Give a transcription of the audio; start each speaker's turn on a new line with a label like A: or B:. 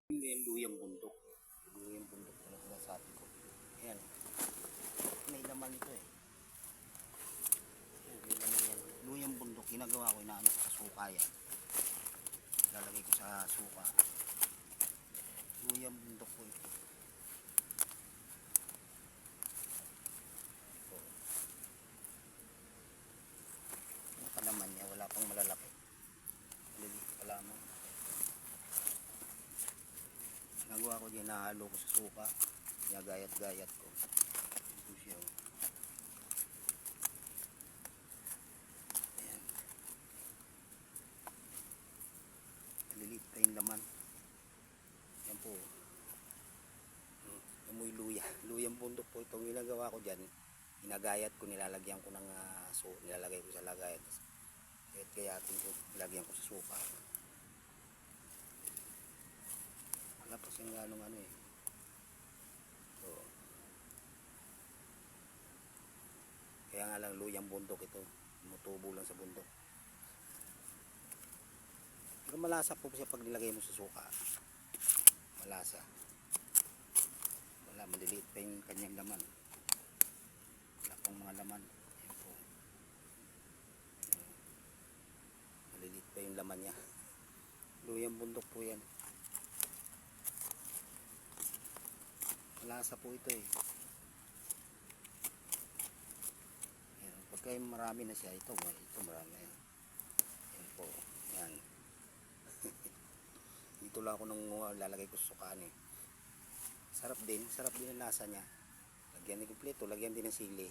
A: Hindi yung luyang bundok. Luyang bundok talaga sinasabi ko. Ayan. May laman ito eh. Ayan, may laman yan. Luyang bundok. Ginagawa ko, inaano ko sa suka yan. Lalagay ko sa suka. Luyang bundok ko ito. Ito. Ang palaman niya, wala pang malalaki. Maliliit pa lamang. Ginagawa ko din, nahalo ko sa suka. Ginagayat-gayat ko. Ito siya. Ayan. Maliliit pa yung laman. Yan po. Amoy luya. Luyang bundok po itong ginagawa ko dyan. Ginagayat ko, nilalagyan ko ng nilalagay ko sa lagayat. Gayatin ko, lagyan ko sa suka. Wala pa siyang ganong ano eh. So, kaya nga lang luyang bundok ito. Tumutubo lang sa bundok. Pero malasa po siya pag nilagay mo sa suka. Malasa. Wala, maliliit pa yung kanyang laman. Wala pang mga laman. Ayan po. Maliliit pa yung laman niya. Luyang bundok po yan. Malasa po ito eh. Ayan, pagka marami na siya, ito marami na yan. Ayan po. Ayan. Dito lang ako nang lalagay ko sa sukaan eh. Sarap din ang lasa niya. Lagyan din kompleto, lagyan din ng sili.